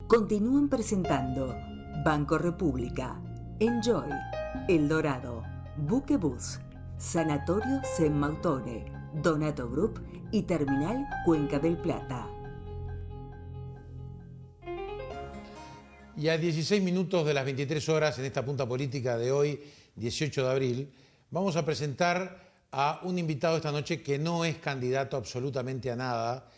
Continúan presentando Banco República, Enjoy, El Dorado, Buquebus, Sanatorio San Mautone, Donato Group y Terminal Cuenca del Plata. Y a 16 minutos de las 23 horas en esta punta política de hoy, 18 de abril, vamos a presentar a un invitado esta noche que no es candidato absolutamente a nada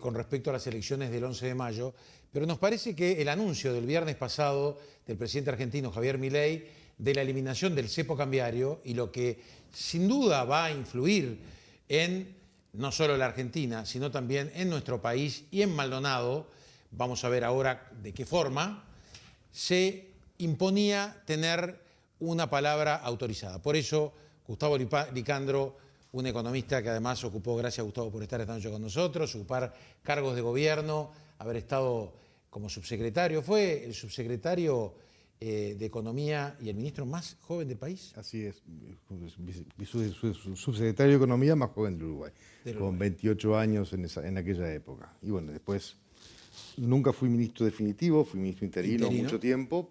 con respecto a las elecciones del 11 de mayo, pero nos parece que el anuncio del viernes pasado del presidente argentino Javier Milei de la eliminación del cepo cambiario y lo que sin duda va a influir en no solo la Argentina, sino también en nuestro país y en Maldonado, vamos a ver ahora de qué forma, se imponía tener una palabra autorizada. Por eso, Gustavo Licandro, un economista que además ocupó, gracias Gustavo por estar esta noche con nosotros, ocupar cargos de gobierno, haber estado como subsecretario, fue el subsecretario de Economía y el ministro más joven del país. Así es, subsecretario de Economía más joven del Uruguay, con 28 años en aquella época. Y bueno, después nunca fui ministro definitivo, fui ministro interino mucho tiempo,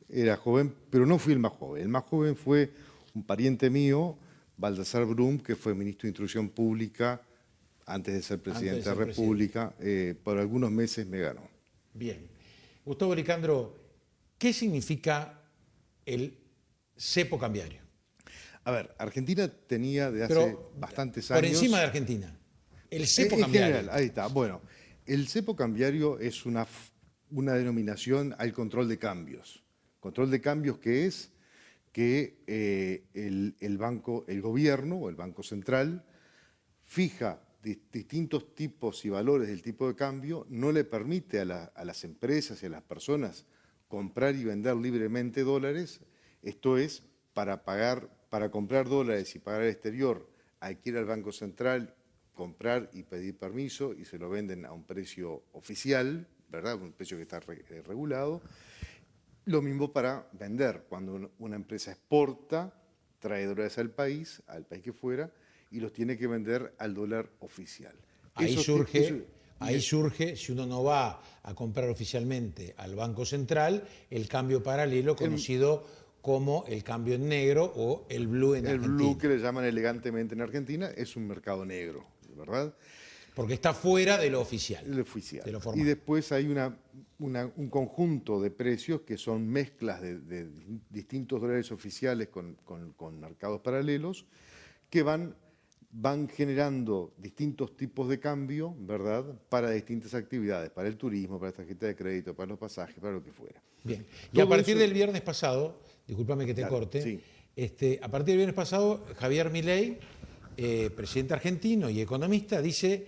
era joven, pero no fui el más joven. El más joven fue un pariente mío, Baltasar Brum, que fue ministro de Instrucción Pública antes de ser presidente de la República. Por algunos meses me ganó. Bien. Gustavo Licandro, ¿qué significa el cepo cambiario? A ver, Argentina tenía de hace bastantes años... Por encima de Argentina, el cepo cambiario. General, ahí está. Bueno, el cepo cambiario es una denominación al control de cambios. Control de cambios que es que el gobierno o el Banco Central fija distintos tipos y valores del tipo de cambio, no le permite a las empresas y a las personas comprar y vender libremente dólares. Esto es, para comprar dólares y pagar al exterior, hay que ir al Banco Central, comprar y pedir permiso y se lo venden a un precio oficial, ¿verdad? Un precio que está regulado. Lo mismo para vender, cuando una empresa exporta, trae dólares al país que fuera, y los tiene que vender al dólar oficial. Ahí surge, si uno no va a comprar oficialmente al Banco Central, el cambio paralelo conocido como el cambio en negro o el blue en Argentina. El blue, que le llaman elegantemente en Argentina, es un mercado negro, ¿verdad? Porque está fuera de lo oficial. De lo oficial. De lo formal. Y después hay un conjunto de precios que son mezclas de distintos dólares oficiales con mercados paralelos que van generando distintos tipos de cambio, ¿verdad?, para distintas actividades, para el turismo, para la tarjeta de crédito, para los pasajes, para lo que fuera. Bien. Y a partir del viernes pasado, discúlpame que te corte, sí. A partir del viernes pasado, Javier Milei, presidente argentino y economista, dice: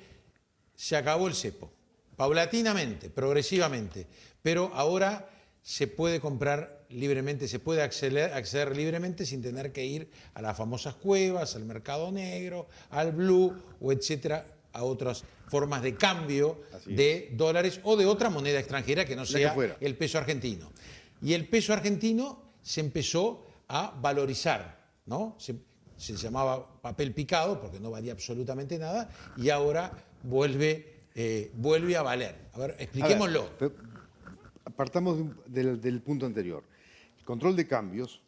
se acabó el cepo, paulatinamente, progresivamente, pero ahora se puede comprar libremente, se puede acceder libremente sin tener que ir a las famosas cuevas, al mercado negro, al blue o etcétera, a otras formas de cambio de dólares o de otra moneda extranjera que no sea el peso argentino. Y el peso argentino se empezó a valorizar, ¿no? Se llamaba papel picado porque no valía absolutamente nada y ahora vuelve a valer. A ver, expliquémoslo. Partamos del punto anterior. El control de cambios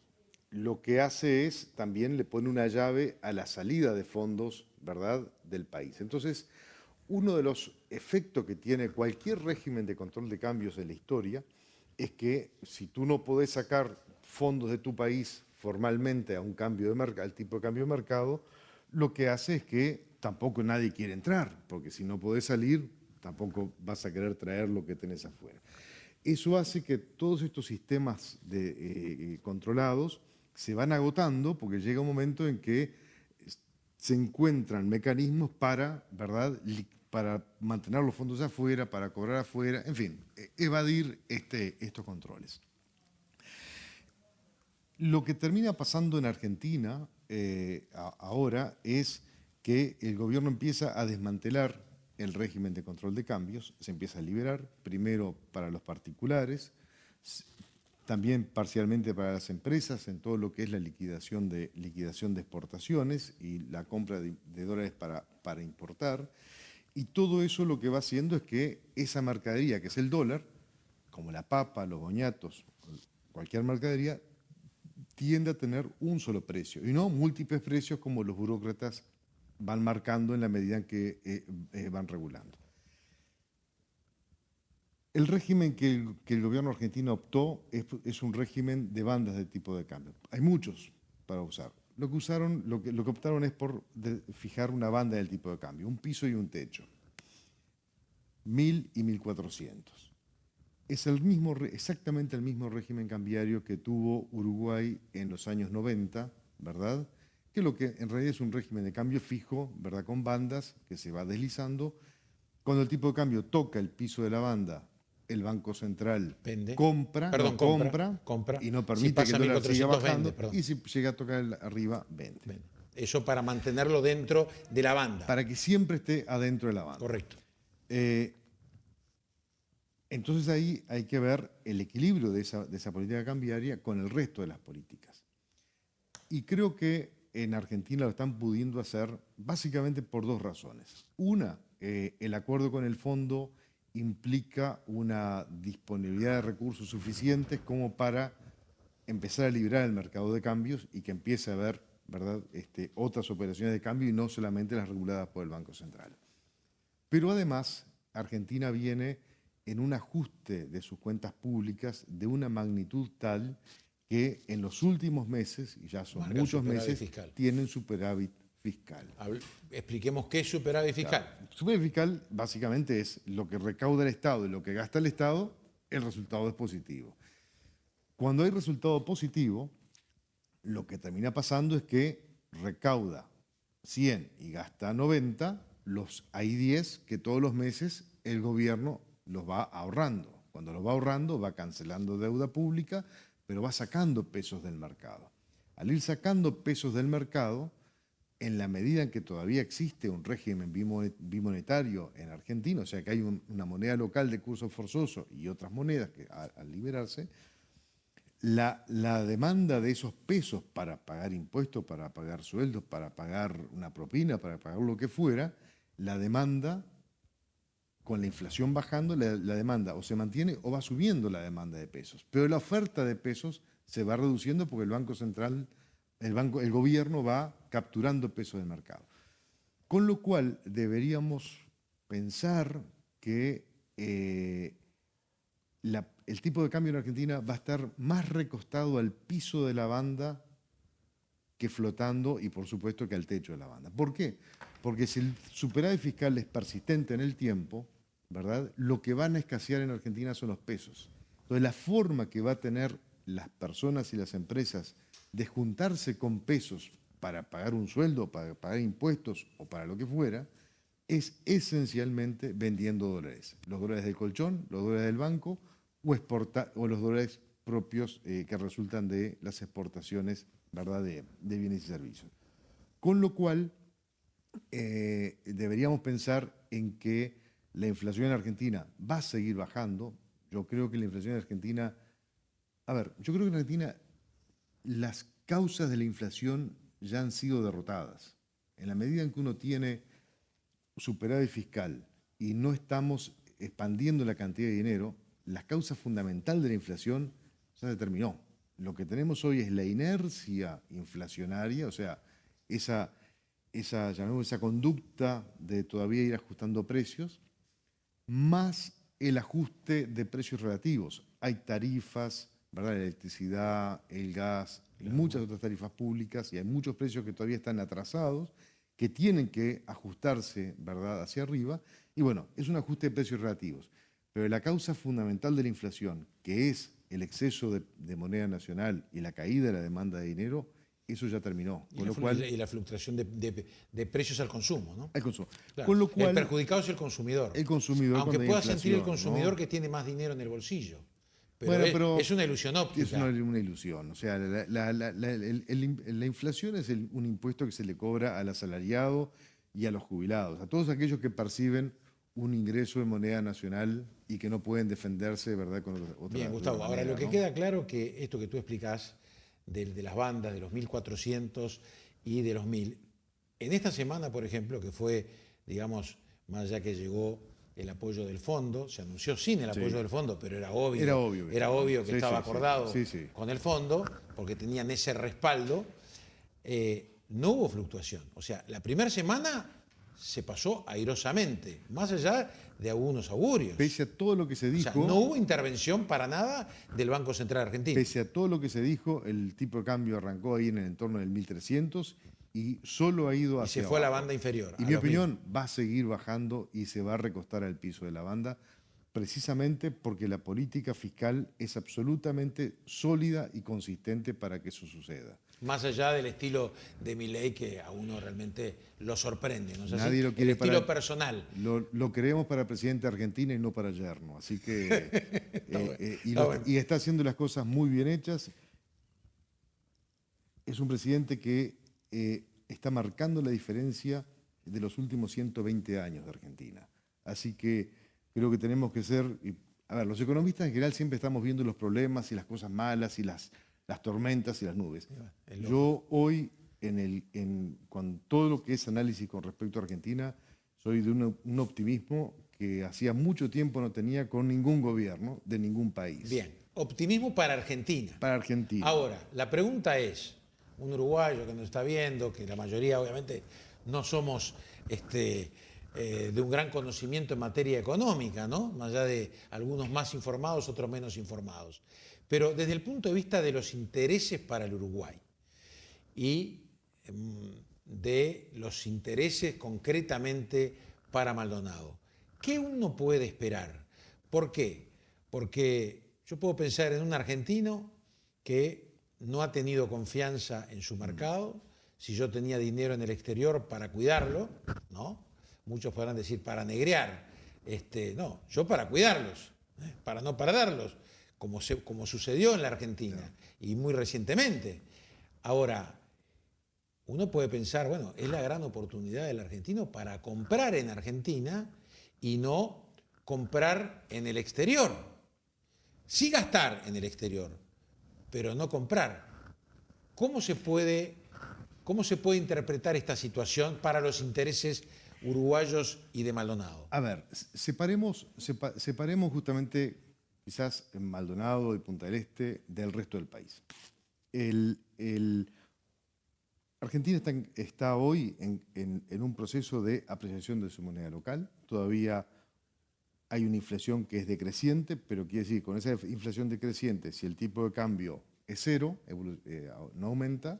lo que hace es también le pone una llave a la salida de fondos, ¿verdad?, del país. Entonces, uno de los efectos que tiene cualquier régimen de control de cambios en la historia es que si tú no podés sacar fondos de tu país formalmente a un cambio de mercado, al tipo de cambio de mercado, lo que hace es que tampoco nadie quiere entrar, porque si no podés salir, tampoco vas a querer traer lo que tenés afuera. Eso hace que todos estos sistemas controlados se van agotando porque llega un momento en que se encuentran mecanismos para, ¿verdad?, para mantener los fondos afuera, para cobrar afuera, en fin, evadir estos controles. Lo que termina pasando en Argentina ahora es que el gobierno empieza a desmantelar el régimen de control de cambios, se empieza a liberar, primero para los particulares, también parcialmente para las empresas en todo lo que es la liquidación de exportaciones y la compra de dólares para importar. Y todo eso lo que va haciendo es que esa mercadería, que es el dólar, como la papa, los boñatos, cualquier mercadería, tiende a tener un solo precio y no múltiples precios como los burócratas van marcando en la medida en que van regulando. El régimen que el gobierno argentino optó es un régimen de bandas de tipo de cambio. Hay muchos para usar. Lo que optaron es por fijar una banda del tipo de cambio, un piso y un techo, 1.000 y 1.400. Es exactamente el mismo régimen cambiario que tuvo Uruguay en los años 90, ¿verdad? Que lo que en realidad es un régimen de cambio fijo, ¿verdad? Con bandas que se va deslizando. Cuando el tipo de cambio toca el piso de la banda, el Banco Central compra y no permite que el dólar siga bajando. Y si llega a tocar arriba, vende. Eso para mantenerlo dentro de la banda. Para que siempre esté adentro de la banda. Correcto. Entonces ahí hay que ver el equilibrio de esa política cambiaria con el resto de las políticas. Y creo que en Argentina lo están pudiendo hacer básicamente por dos razones. Una, el acuerdo con el fondo implica una disponibilidad de recursos suficientes como para empezar a liberar el mercado de cambios y que empiece a haber, ¿verdad?, otras operaciones de cambio y no solamente las reguladas por el Banco Central. Pero además, Argentina viene en un ajuste de sus cuentas públicas de una magnitud tal que en los últimos meses, y ya son muchos meses, fiscal. Tienen superávit fiscal. Expliquemos qué es superávit fiscal. Claro. Superávit fiscal básicamente es lo que recauda el Estado y lo que gasta el Estado, el resultado es positivo. Cuando hay resultado positivo, lo que termina pasando es que recauda 100 y gasta 90, hay 10 que todos los meses el gobierno los va ahorrando. Cuando los va ahorrando, va cancelando deuda pública, pero va sacando pesos del mercado. Al ir sacando pesos del mercado, en la medida en que todavía existe un régimen bimonetario en Argentina, o sea que hay una moneda local de curso forzoso y otras monedas que al liberarse, la demanda de esos pesos para pagar impuestos, para pagar sueldos, para pagar una propina, para pagar lo que fuera, la demanda, con la inflación bajando, la demanda o se mantiene o va subiendo la demanda de pesos. Pero la oferta de pesos se va reduciendo porque el Banco Central, el gobierno va capturando pesos del mercado. Con lo cual deberíamos pensar que el tipo de cambio en Argentina va a estar más recostado al piso de la banda que flotando y por supuesto que al techo de la banda. ¿Por qué? Porque si el superávit fiscal es persistente en el tiempo, ¿verdad?, lo que van a escasear en Argentina son los pesos. Entonces la forma que va a tener las personas y las empresas de juntarse con pesos para pagar un sueldo, para pagar impuestos o para lo que fuera, es esencialmente vendiendo dólares. Los dólares del colchón, los dólares del banco o los dólares propios que resultan de las exportaciones, ¿verdad?, de bienes y servicios. Con lo cual, deberíamos pensar en que la inflación en Argentina va a seguir bajando. Yo creo que la inflación en Argentina... yo creo que en Argentina las causas de la inflación ya han sido derrotadas. En la medida en que uno tiene superávit fiscal y no estamos expandiendo la cantidad de dinero, la causa fundamental de la inflación ya se terminó. Lo que tenemos hoy es la inercia inflacionaria, o sea, esa conducta de todavía ir ajustando precios, más el ajuste de precios relativos. Hay tarifas, ¿verdad?, la electricidad, el gas, muchas otras tarifas públicas, y hay muchos precios que todavía están atrasados, que tienen que ajustarse, ¿verdad?, hacia arriba. Y bueno, es un ajuste de precios relativos. Pero la causa fundamental de la inflación, que es el exceso de moneda nacional y la caída de la demanda de dinero, eso ya terminó. Y la fluctuación de precios al consumo, ¿no? Al consumo. Claro. Con lo cual, el perjudicado es el consumidor. El consumidor. Aunque pueda sentir el consumidor, ¿no?, que tiene más dinero en el bolsillo. Pero es una ilusión óptica. Es una ilusión. O sea, la inflación es un impuesto que se le cobra al asalariado y a los jubilados, a todos aquellos que perciben un ingreso de moneda nacional y que no pueden defenderse, ¿verdad?, con otra. Bien, Gustavo. Ahora, lo que queda claro que esto que tú explicás de las bandas, de los 1.400 y de los 1.000, en esta semana, por ejemplo, que fue, digamos, más allá que llegó el apoyo del fondo, se anunció sin el apoyo del fondo, pero era obvio. Era obvio Que estaba acordado sí. con el fondo, porque tenían ese respaldo. No hubo fluctuación. O sea, la primera semana se pasó airosamente, más allá de algunos augurios. Pese a todo lo que se dijo... O sea, no hubo intervención para nada del Banco Central Argentino. Pese a todo lo que se dijo, el tipo de cambio arrancó ahí en el entorno del 1300 y solo ha ido hacia Y se fue a la abajo. banda inferior. Y mi opinión, va a seguir bajando y se va a recostar al piso de la banda, precisamente porque la política fiscal es absolutamente sólida y consistente para que eso suceda. Más allá del estilo de Milei, que a uno realmente lo sorprende, ¿no? Nadie lo quiere el estilo personal. Lo queremos para presidente de Argentina y no para yerno. Así que y está haciendo las cosas muy bien hechas. Es un presidente que está marcando la diferencia de los últimos 120 años de Argentina. Así que creo que tenemos que ser... A ver, los economistas en general siempre estamos viendo los problemas y las cosas malas y las tormentas y las nubes. Yo hoy, con todo lo que es análisis con respecto a Argentina, soy de un optimismo que hacía mucho tiempo no tenía con ningún gobierno de ningún país. Bien, optimismo para Argentina. Para Argentina. Ahora, la pregunta es, un uruguayo que nos está viendo, que la mayoría obviamente no somos de un gran conocimiento en materia económica, ¿no? Más allá de algunos más informados, otros menos informados. Pero desde el punto de vista de los intereses para el Uruguay y de los intereses concretamente para Maldonado, ¿qué uno puede esperar? ¿Por qué? Porque yo puedo pensar en un argentino que no ha tenido confianza en su mercado. Si yo tenía dinero en el exterior para cuidarlo, ¿no? Muchos podrán decir para negrear. No, yo para cuidarlos, para no perderlos. Como sucedió en la Argentina y muy recientemente. Ahora, uno puede pensar, bueno, es la gran oportunidad del argentino para comprar en Argentina y no comprar en el exterior. Sí gastar en el exterior, pero no comprar. ¿Cómo se puede interpretar esta situación para los intereses uruguayos y de Maldonado? A ver, separemos justamente quizás en Maldonado y Punta del Este del resto del país. Argentina está hoy en un proceso de apreciación de su moneda local. Todavía hay una inflación que es decreciente, pero quiere decir, con esa inflación decreciente, si el tipo de cambio es cero, no aumenta,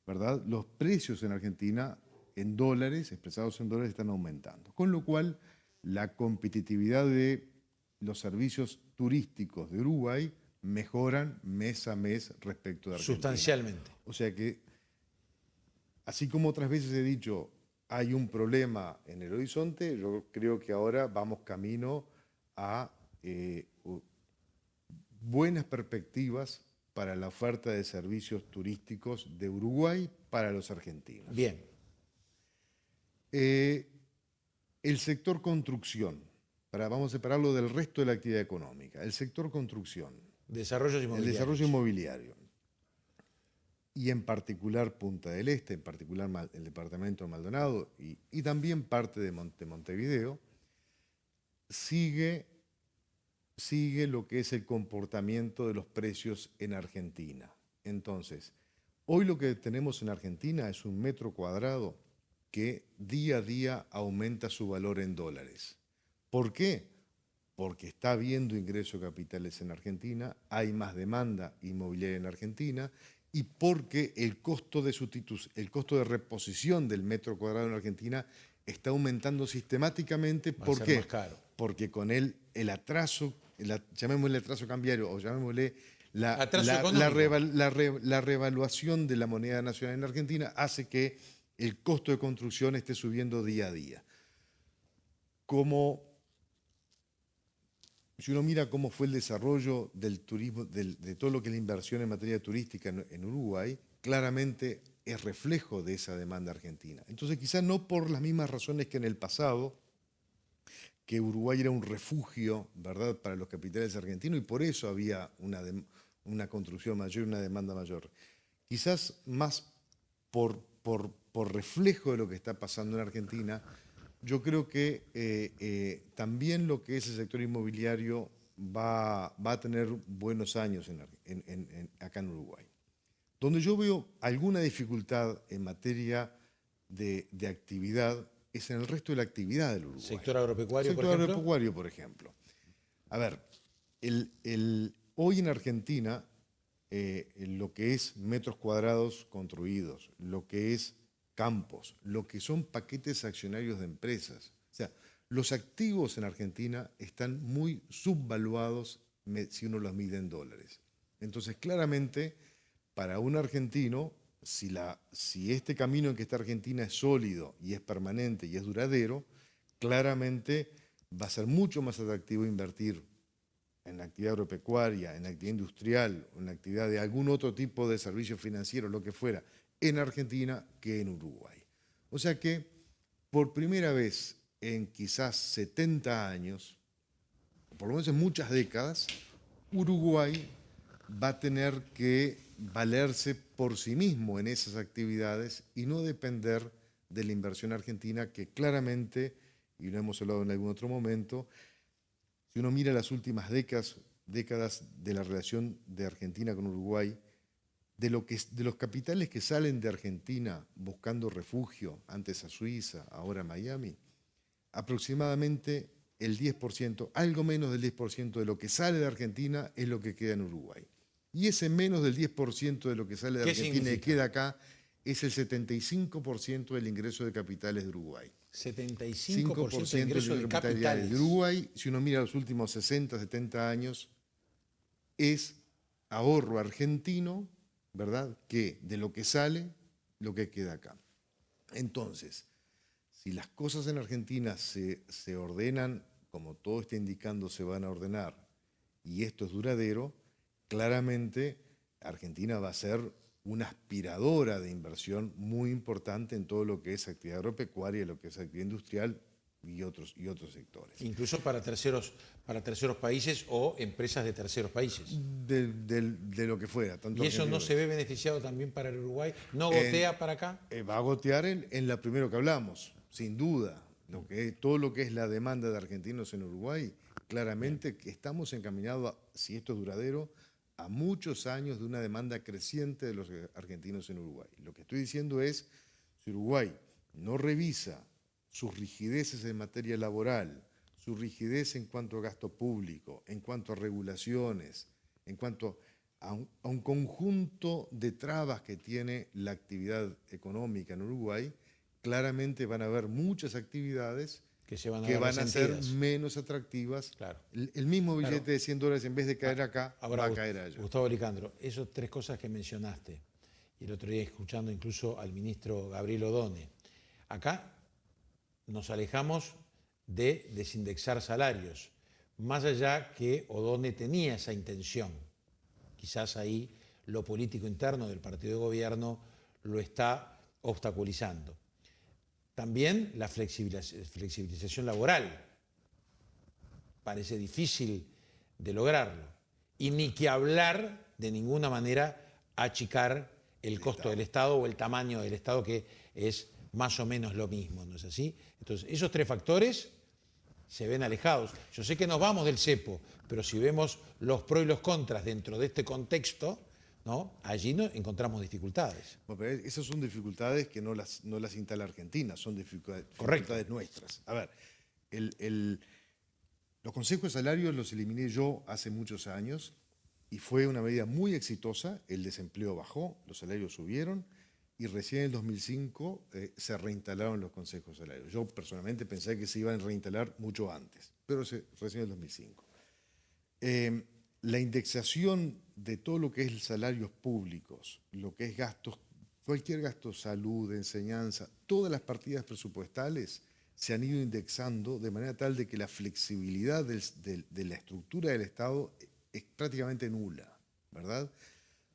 ¿verdad? Los precios en Argentina, en dólares, expresados en dólares, están aumentando. Con lo cual, la competitividad de los servicios turísticos de Uruguay mejoran mes a mes respecto de Argentina. Sustancialmente. O sea que, así como otras veces he dicho, hay un problema en el horizonte, yo creo que ahora vamos camino a buenas perspectivas para la oferta de servicios turísticos de Uruguay para los argentinos. Bien. El sector construcción, vamos a separarlo del resto de la actividad económica. El sector construcción. Desarrollos inmobiliarios. El desarrollo inmobiliario. Y en particular Punta del Este, en particular el departamento de Maldonado y también parte de Montevideo, sigue lo que es el comportamiento de los precios en Argentina. Entonces, hoy lo que tenemos en Argentina es un metro cuadrado que día a día aumenta su valor en dólares. ¿Por qué? Porque está habiendo ingreso de capitales en Argentina, hay más demanda inmobiliaria en Argentina y porque el costo de reposición del metro cuadrado en Argentina está aumentando sistemáticamente. ¿Por qué? Más caro. Porque con el atraso, llamémosle atraso cambiario o llamémosle la revaluación de la moneda nacional en Argentina hace que el costo de construcción esté subiendo día a día. Si uno mira cómo fue el desarrollo del turismo, de todo lo que es la inversión en materia turística en Uruguay, claramente es reflejo de esa demanda argentina. Entonces, quizás no por las mismas razones que en el pasado, que Uruguay era un refugio, ¿verdad?, para los capitales argentinos y por eso había una construcción mayor y una demanda mayor. Quizás más por reflejo de lo que está pasando en Argentina, Yo creo que también lo que es el sector inmobiliario va a tener buenos años acá en Uruguay. Donde yo veo alguna dificultad en materia de actividad es en el resto de la actividad del Uruguay. ¿Sector agropecuario, por Sector ejemplo? agropecuario, por ejemplo. A ver, hoy en Argentina, lo que es metros cuadrados construidos, lo que es campos, lo que son paquetes accionarios de empresas. O sea, los activos en Argentina están muy subvaluados si uno los mide en dólares. Entonces, claramente, para un argentino, si este camino en que está Argentina es sólido y es permanente y es duradero, claramente va a ser mucho más atractivo invertir en la actividad agropecuaria, en la actividad industrial, o en la actividad de algún otro tipo de servicio financiero, lo que fuera, en Argentina que en Uruguay. O sea que, por primera vez en quizás 70 años, por lo menos en muchas décadas, Uruguay va a tener que valerse por sí mismo en esas actividades y no depender de la inversión argentina que claramente, y lo hemos hablado en algún otro momento, si uno mira las últimas décadas de la relación de Argentina con Uruguay, de los capitales que salen de Argentina buscando refugio, antes a Suiza, ahora a Miami, aproximadamente el 10%, algo menos del 10% de lo que sale de Argentina es lo que queda en Uruguay. Y ese menos del 10% de lo que sale de Argentina y queda acá es el 75% del ingreso de capitales de Uruguay. 75% de ingreso de capitales de Uruguay, si uno mira los últimos 60, 70 años, es ahorro argentino, ¿verdad? Que de lo que sale, lo que queda acá. Entonces, si las cosas en Argentina se ordenan, como todo está indicando se van a ordenar, y esto es duradero, claramente Argentina va a ser una aspiradora de inversión muy importante en todo lo que es actividad agropecuaria, lo que es actividad industrial y otros sectores. Incluso para terceros países o empresas de terceros países. De lo que fuera. ¿Y eso no se ve beneficiado también para el Uruguay? ¿No gotea para acá? Va a gotear en la primero que hablamos, sin duda. Todo lo que es la demanda de argentinos en Uruguay, claramente que estamos encaminados, si esto es duradero, a muchos años de una demanda creciente de los argentinos en Uruguay. Lo que estoy diciendo es, si Uruguay no revisa sus rigideces en materia laboral, su rigidez en cuanto a gasto público, en cuanto a regulaciones, en cuanto a un conjunto de trabas que tiene la actividad económica en Uruguay, claramente van a haber muchas actividades que van a ser menos atractivas. Claro. El mismo billete de $100 en vez de caer acá, va a caer allá. Gustavo Licandro, esas tres cosas que mencionaste, y el otro día escuchando incluso al ministro Gabriel Odone, acá nos alejamos de desindexar salarios, más allá que Odone tenía esa intención. Quizás ahí lo político interno del partido de gobierno lo está obstaculizando. También la flexibilización laboral. Parece difícil de lograrlo. Y ni que hablar de ninguna manera achicar el costo del Estado o el tamaño del Estado, que es más o menos lo mismo, ¿no es así? Entonces, esos tres factores se ven alejados. Yo sé que nos vamos del cepo, pero si vemos los pros y los contras dentro de este contexto, ¿no? Allí encontramos dificultades. Bueno, pero esas son dificultades que no las instala Argentina, son dificultades nuestras. A ver, los consejos de salarios los eliminé yo hace muchos años y fue una medida muy exitosa. El desempleo bajó, los salarios subieron y recién en el 2005 se reinstalaron los consejos de salarios. Yo personalmente pensé que se iban a reinstalar mucho antes, pero recién en el 2005. La indexación de todo lo que es salarios públicos, lo que es gastos, cualquier gasto, salud, enseñanza, todas las partidas presupuestales se han ido indexando de manera tal de que la flexibilidad de la estructura del Estado es prácticamente nula, ¿verdad?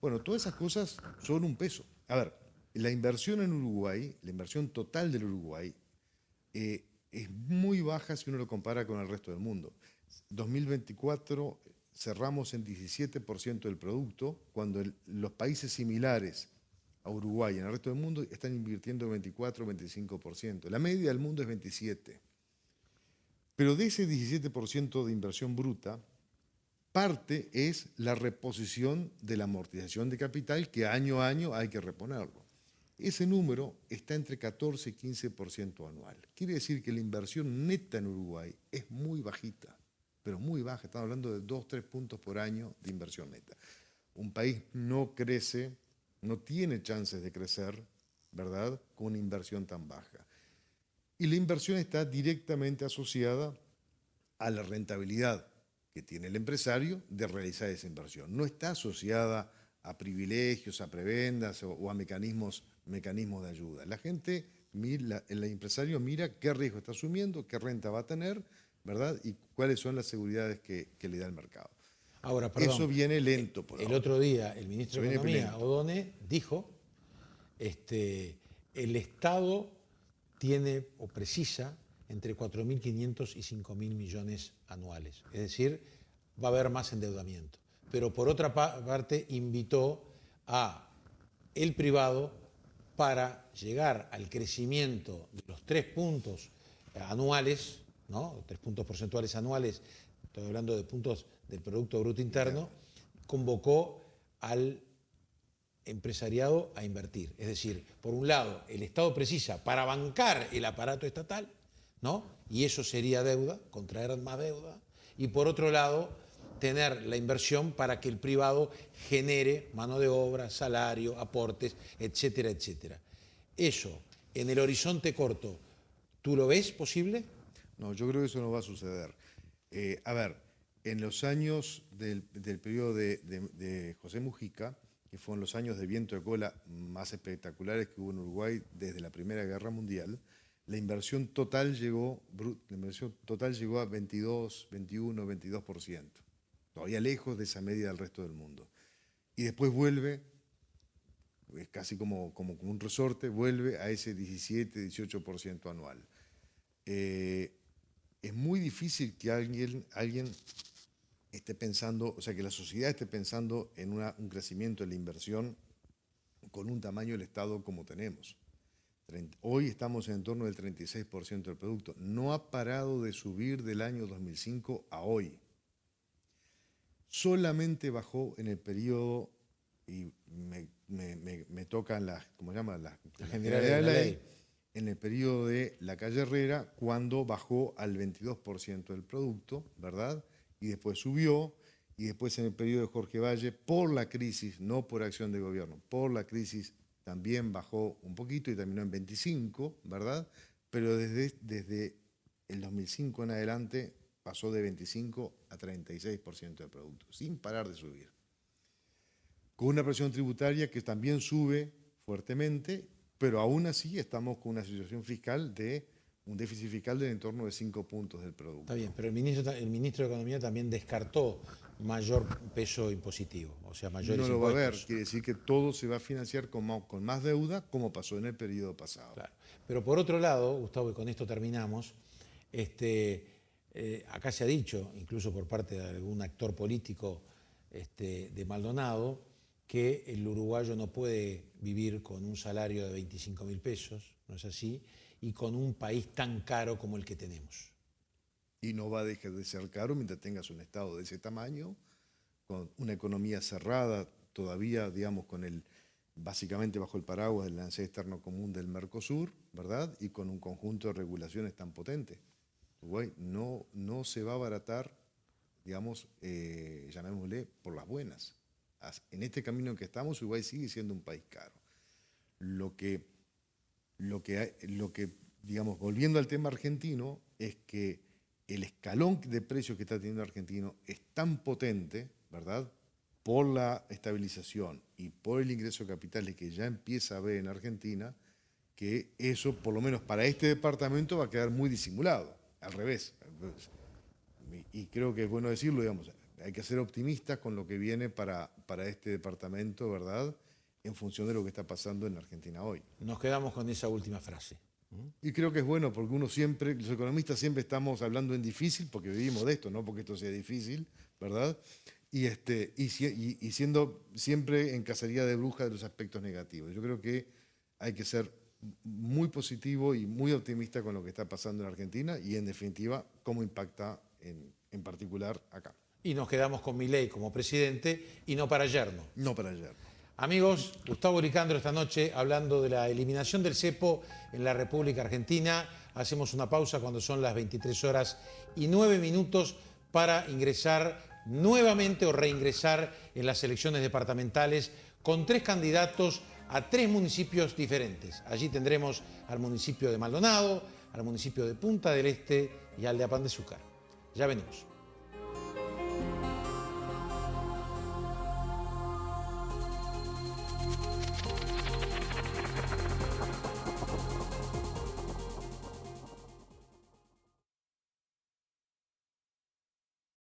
Bueno, todas esas cosas son un peso. A ver, la inversión en Uruguay, la inversión total del Uruguay, es muy baja si uno lo compara con el resto del mundo. 2024 cerramos en 17% del producto, cuando los países similares a Uruguay y en el resto del mundo están invirtiendo 24 o 25%. La media del mundo es 27%. Pero de ese 17% de inversión bruta, parte es la reposición de la amortización de capital que año a año hay que reponerlo. Ese número está entre 14 y 15% anual. Quiere decir que la inversión neta en Uruguay es muy bajita, pero muy baja. Estamos hablando de 2-3 puntos por año de inversión neta. Un país no crece, no tiene chances de crecer, ¿verdad?, con una inversión tan baja. Y la inversión está directamente asociada a la rentabilidad que tiene el empresario de realizar esa inversión. No está asociada a privilegios, a prebendas o a mecanismos de ayuda. La gente, el empresario mira qué riesgo está asumiendo, qué renta va a tener, ¿verdad?, y cuáles son las seguridades que le da el mercado. Ahora, perdón, eso viene lento por el ahora. otro día el ministro de Economía, lento. Odone, dijo el Estado tiene o precisa entre 4.500 y 5.000 millones anuales. Es decir, va a haber más endeudamiento. Pero por otra parte invitó a el privado para llegar al crecimiento de los 3 puntos anuales, ¿no?, 3 puntos porcentuales anuales, estoy hablando de puntos del Producto Bruto Interno, convocó al empresariado a invertir. Es decir, por un lado, el Estado precisa para bancar el aparato estatal, ¿no?, y eso sería deuda, contraer más deuda, y por otro lado, tener la inversión para que el privado genere mano de obra, salario, aportes, etcétera, etcétera. Eso, en el horizonte corto, ¿tú lo ves posible? No, yo creo que eso no va a suceder. A ver, en los años del periodo de José Mujica, que fueron los años de viento de cola más espectaculares que hubo en Uruguay desde la Primera Guerra Mundial, la inversión total llegó a 22, 21, 22%. Todavía lejos de esa media del resto del mundo. Y después vuelve, es casi como un resorte, vuelve a ese 17, 18% anual. Es muy difícil que alguien esté pensando, o sea, que la sociedad esté pensando en un crecimiento de la inversión con un tamaño del Estado como tenemos. Hoy estamos en torno del 36% del producto. No ha parado de subir del año 2005 a hoy. Solamente bajó en el periodo, y me tocan las, ¿cómo se llama? La generalidad de la ley. En el periodo de la calle Herrera, cuando bajó al 22% del producto, ¿verdad? Y después subió, y después en el periodo de Jorge Valle, por la crisis, no por acción de gobierno, por la crisis también bajó un poquito y terminó en 25, ¿verdad? Pero desde el 2005 en adelante pasó de 25 a 36% del producto, sin parar de subir. Con una presión tributaria que también sube fuertemente, pero aún así estamos con una situación fiscal de un déficit fiscal del entorno de 5 puntos del producto. Está bien, pero el ministro de Economía también descartó mayor peso impositivo, o sea, mayores impuestos. No lo va a haber, quiere decir que todo se va a financiar con más deuda, como pasó en el periodo pasado. Claro. Pero por otro lado, Gustavo, y con esto terminamos, acá se ha dicho, incluso por parte de algún actor político de Maldonado, que el uruguayo no puede vivir con un salario de 25.000 pesos, ¿no es así?, y con un país tan caro como el que tenemos. Y no va a dejar de ser caro mientras tengas un Estado de ese tamaño, con una economía cerrada todavía, digamos, básicamente bajo el paraguas del lance externo común del Mercosur, ¿verdad? Y con un conjunto de regulaciones tan potente. Uruguay no se va a abaratar, digamos, llamémosle, por las buenas. En este camino en que estamos, Uruguay sigue siendo un país caro. Lo que, digamos, volviendo al tema argentino, es que el escalón de precios que está teniendo Argentino es tan potente, ¿verdad?, por la estabilización y por el ingreso de capitales que ya empieza a haber en Argentina, que eso, por lo menos para este departamento, va a quedar muy disimulado, al revés. Y creo que es bueno decirlo, digamos, hay que ser optimistas con lo que viene para este departamento, ¿verdad?, en función de lo que está pasando en Argentina hoy. Nos quedamos con esa última frase. Y creo que es bueno porque los economistas siempre estamos hablando en difícil, porque vivimos de esto, no porque esto sea difícil, ¿verdad? y siendo siempre en cacería de brujas de los aspectos negativos. Yo creo que hay que ser muy positivo y muy optimista con lo que está pasando en Argentina y, en definitiva, cómo impacta en particular acá. Y nos quedamos con Milei como presidente y no para yerno. No para ayer. Amigos, Gustavo Licandro esta noche hablando de la eliminación del cepo en la República Argentina. Hacemos una pausa cuando son las 23:09 para ingresar nuevamente o reingresar en las elecciones departamentales con 3 candidatos a 3 municipios diferentes. Allí tendremos al municipio de Maldonado, al municipio de Punta del Este y al de Apán de Azúcar. Ya venimos.